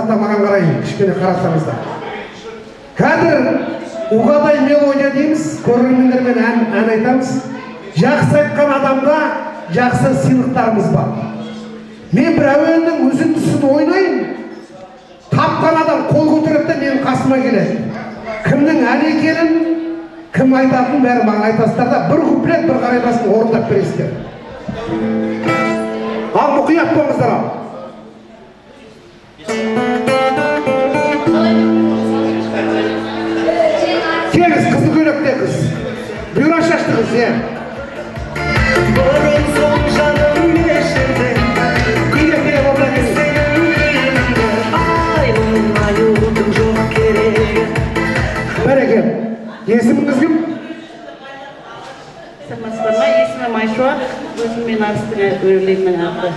да маған қарай кішкене қарасаңыздар. Қазір уғадай мелодия дейміз, көрермендермен ән айтамыз. Жақсы айтқан адамға жақсы сыйлықтарымыз бар. Мен бір әуеннің үзіндісін ойнайын, тапқан адам қол көтереді де менің қасыма келеді. Кімнің ән екенін, кім айтатын бәрі маған айтасыздар да, бір куплет, бір қарайдасын орындап бересіздер. Ал мұқият болыңыздар ал. Келіңіз, қызды көйлекте қыз. Бұйра шашты қыз, е. Бұрын соң жаным ешірді, Көйлекте орда келіңіз. аюдың жоқ керегі. Бәрекел, есіміңіз кім? Сәлеметсіздер ме? Есімім Айшуақ, өзіммен арыстың өрілеймін аты.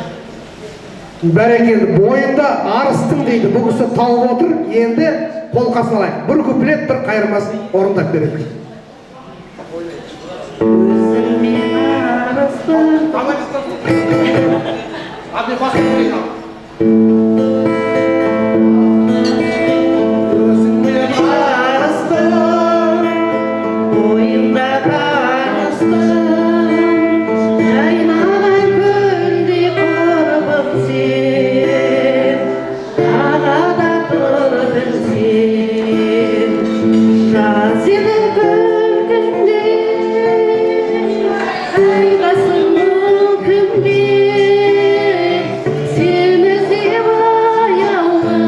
Бәрекел, бойында арыстың дейді, бұл кісі тауып отыр, енді қолқа салайық. Бір куплет, бір қайырмасын орындап береді. Өзіммен арыстың ойымда қарыстың, жайнаған көлдей құрбым сен, ағада тұрдың сен, жаз еді күлкіңде, қайғасың күнде, сені іздеп аяулым,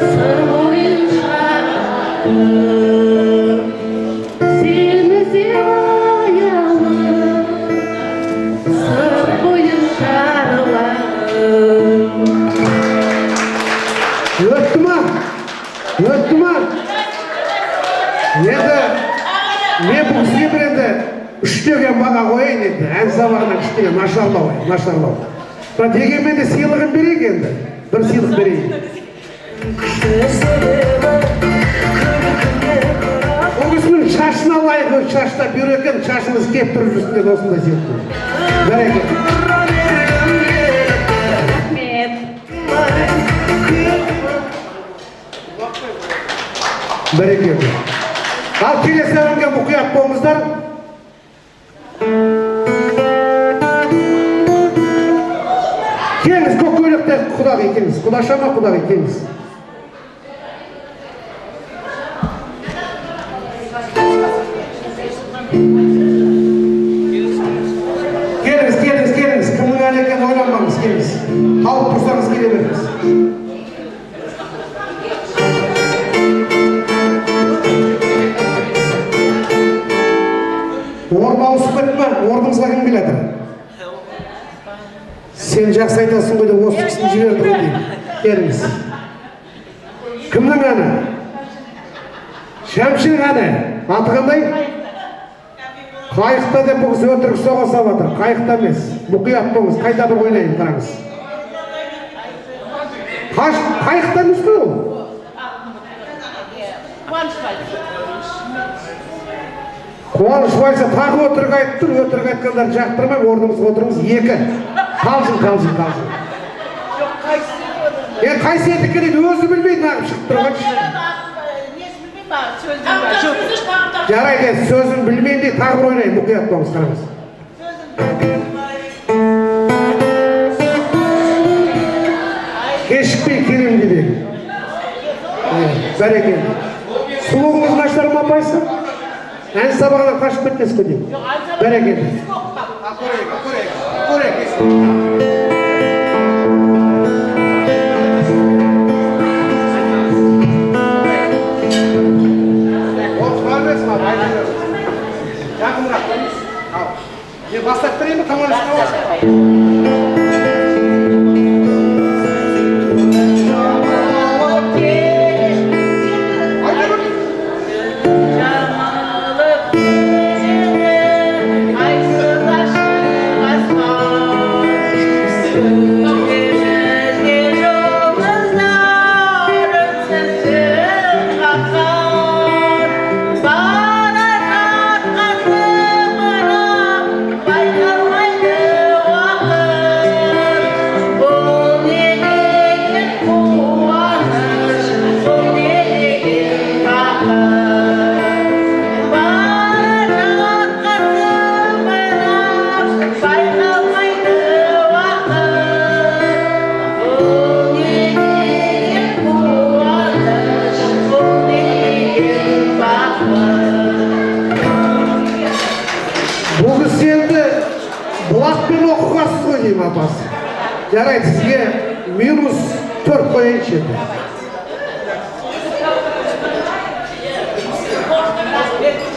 сыр бойын шарқым. Өтті ма? Енді, мен бұл кісіге бір енді үштеген баға қойын енді, ән сабағынан үштеген нашарлау. Дегенмен де сыйлығын берейік енді, бір сыйлық берейік. Ол кісінің шашына лайық, шашта бүйрекен, шашыңыз кеп тұрып жүрсін деді осындай сыйлық. Бәрекелді. Бәрекелді. Ал келесі әнге мұқият болыңыздар. Келіңіз, көк көйлекте құдағи келіңіз. Құдашама құдағи келіңіз. Келіңіз. Кімнің ән екенін ойланбаңыз, келіңіз. Қалып тұрсаңыз келе беріңіз. Орын ауысып кетті ма? Орныңызға кім келеді? Сен жақсы айтасың ғой деп осы кісіні жіберді ғой деймін. Келіңіз. Кімнің әні? Шәмшінің әні. Аты қандай? Қайықта деп бұл кісі өтірік соға салып жатыр. Қайықта емес. Мұқият болыңыз. Қайта бір ойнайын, қараңыз. Қайықта емес қой ол? Қуаныш Вальса тағы өтірік айтып тұр, өтірік айтқандарды жақтырмай, орнымызға отырыңыз. Екі. Қалжың. Қайсеті келеді, өзі білмейді, нағып шығып тұрғаншы. Жарайды, сөзін білмейді, тағы бір ойнайын, мұқият болыңыз, қараңыз. Кешікпей келем дедегі. Бәрекелді. Сұлуыңыз қаштар ма апайсы? Ән сабағынан қашып кеткенсіз ғой деймін. Бәрекелді. Бастап тұрайын ба, таман ұстауға? Жарайды, сізге -4 қойайыншы енді.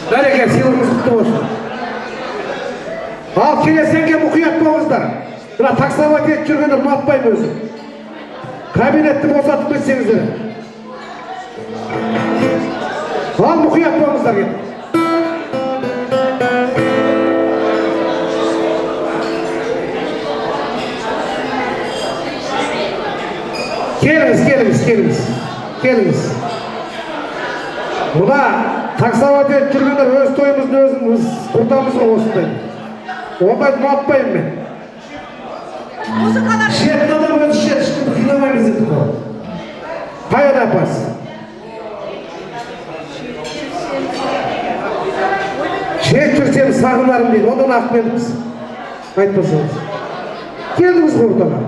Бәреке, сыйлығыңыз құтты болсын. Ал келесенге мұқият болыңыздар. Бірақ таксовать етіп жүргендер ұнатпаймын өзім. Кабинетті босатып кетсеңіздер. Ал мұқият болыңыздар кет. Келіңіз. Бұда таксовать етіп жүргендер өз тойымызды өзіміз құртамыз ғой осындай. Ондайды ұнатпаймын мен. Шетін адам өзі шет, ешкімді қинамаймыз еді ғой. Қайда апасы? Шет жүрсем сағынарым дейді, одан ақ келдіңіз. Айтпасаңыз. Келдіңіз ғой ортаға.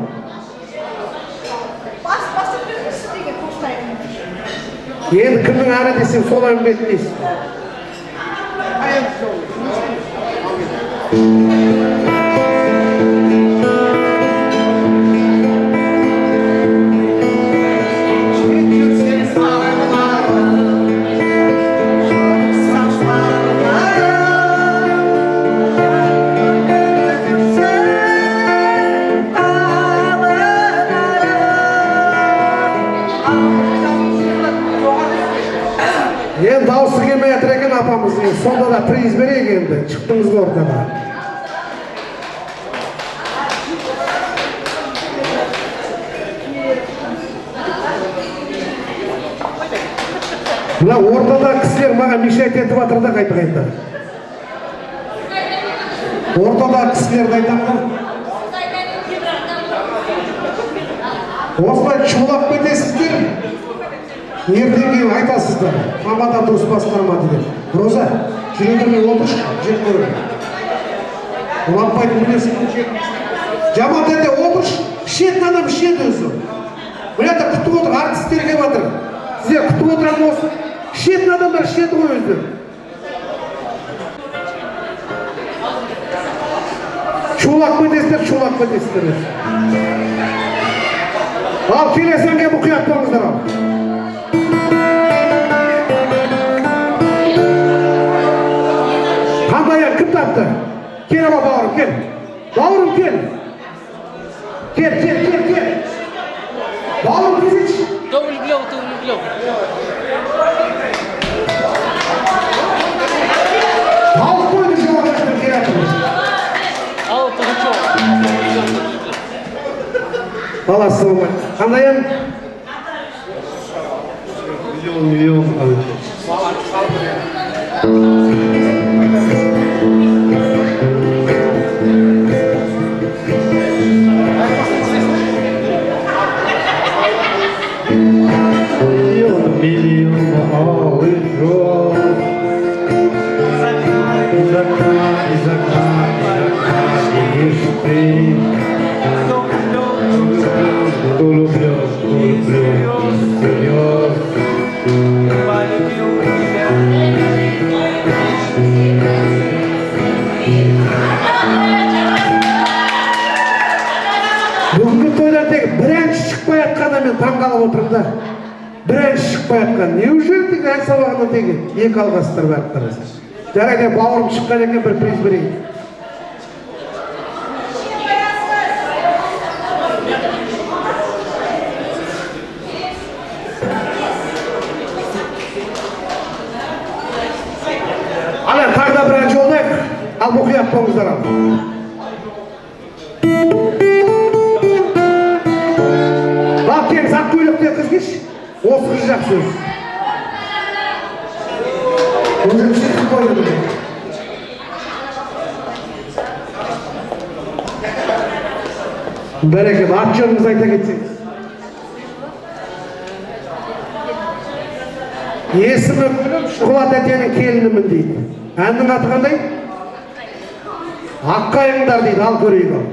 Енді кімнің ары десем солай үмбет дейсіз. Енді дауысы келмей жатыр екен апамыздың, сонда да приз берейік енді, шықтыңыз ғой ортаға. Мына ортада кісілер маған мешайт етіп жатыр да қайта-қайта. Ортада кісілерді айтамын. Осылай шулап кетесіздер. Ертең кейін айтасыздар, мамадан дұрыс басқармады деп. Роза, жүрегіме отыршы, жеп көріп. Ұланпайтын білесің. Жаман дәде отыршы, шетін адам шет өзі. Бұлята күтіп отыр, артистер кеп жатыр. Сіздер күтіп отырған осы, шетін адамдар шеті ғой өзі. Шулап кетесіздер. Ал келесенге мұқият болыңыздар ал. Кім тапты? Кел ала бауырым, кел. Бауырым, кел. Кел. Бауырым, кезетші. Кто влюблен? Алып қойды жауапты келатырмыз. Алып Пугачев. Баласы болмай. Қандай ән? Миллион. Бүгінгі тойдан тек бір ән шықпай атқанда мен таңғалып отырмын да. Бір ән шықпай атқан. Неужели тек ән сабағынан тегі екі алғастыр бәріптіріз. Жарайды, бауырым шыққан екен бір приз берейін. Ала, тағда бір ән жолдайық. Ал мұқият болыңыздар ал. Теңіз ақ көйлекте қыз кеш, осы қыз жақсы өз. Өзім шеқіп қойды бұны. Бәрекем, ат жөніңіз айта кетсеңіз. Есімі Шұғылат әтенің келінімін дейді. Әннің аты қандай? Аққайыңдар дейді, ал көрейік ал.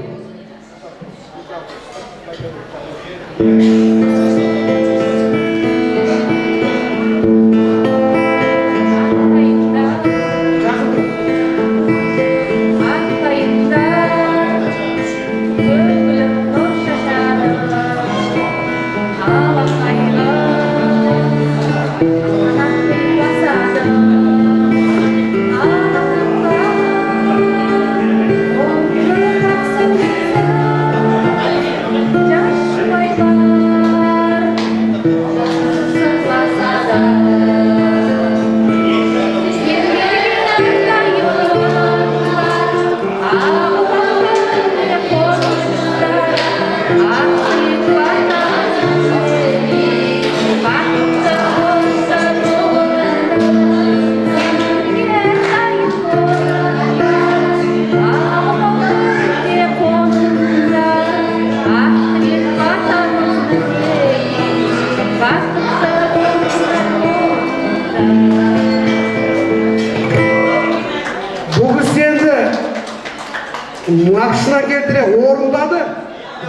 Бұл кісі енді нақышына келтіре орындады,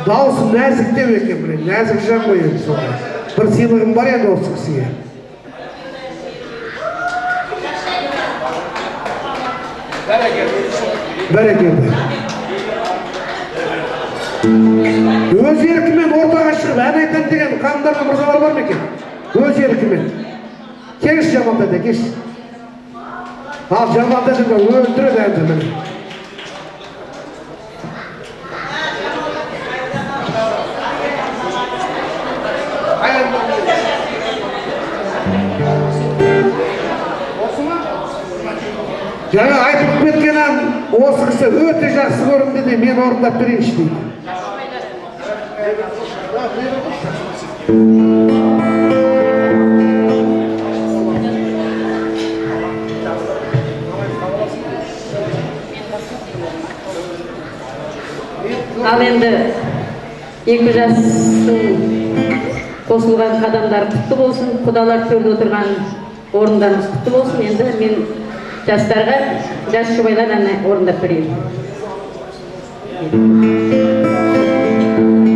дауысы нәзіктеу екен, біле, нәзік жан ғой енді солай. Бір сыйлығым бар енді осы кісіге. Бәрекелді. Өз еркімен ортаға шығып ән айтам деген қандарда мырзалар бар ма екен? Өз еркімен. Кеш Жамал дәде, кеш. Ал Жамал дәде өлтіреді әнді міне. Жаңа айтып кеткен ән осы кісі өте жақсы көрімді де мен орындап берейінші дейді. Ал енді екі жастың қосылған қадамдар құтты болсын, құдалар төрде отырған орындарымыз құтты болсын. Енді мен жастарға жас жұбайлар әнін орындап берейін.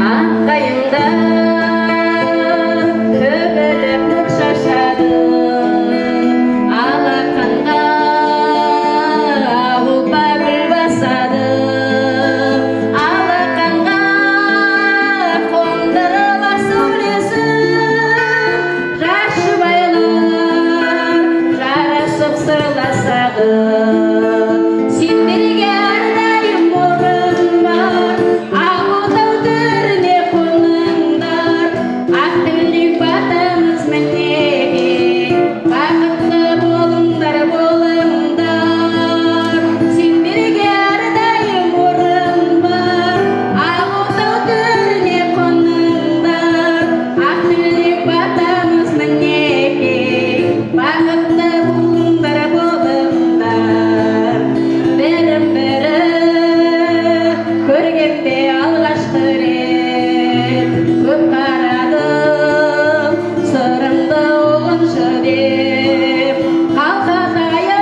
Аңқайында көбелек нұр шашады, алақанға ұлпа гүл басады, алақанға қондырыла сөйлесін, жас жұбайлар жарасып сырласады. Сендерге әрдайым орын бар, ақ отау төріне қоныңдар, ақ тілек батамыз мінеге, бақытты болыңдар, болыңдар. Сендерге әрдайым орын бар, ақ отау төріне қоныңдар, ақ тілек батамыз мінеге, бақытты болыңдар, болыңдар. Бірін-бірі көргенде алғашқы рет, көп қарадым сырымды ұғыншы деп, қалқатайым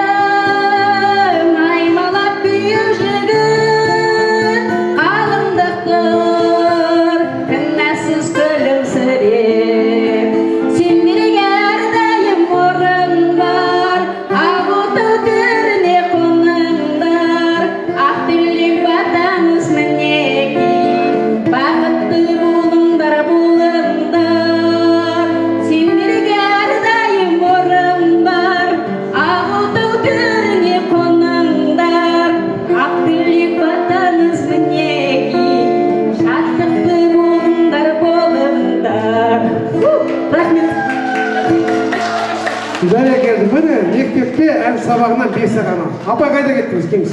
аймалап бүйір жігіт, қалыңдықтыр кінәсіз күлімсіреп. Сендерге әрдайым орын бар, ақ отау төріне қоныңдар, ақ тілек батамыз мінеге, бақытты болыңдар, болыңдар. Сендерге әрдайым орын бар, ақ отау төріне қоныңдар, ақ тілек батамыз мінеге, шаттықты болыңдар, болыңдар. Рахмет. Бәрекелді, міне мектепте ән сабағынан бесі ғана. Апай қайда кеттіңіз, кеңіз?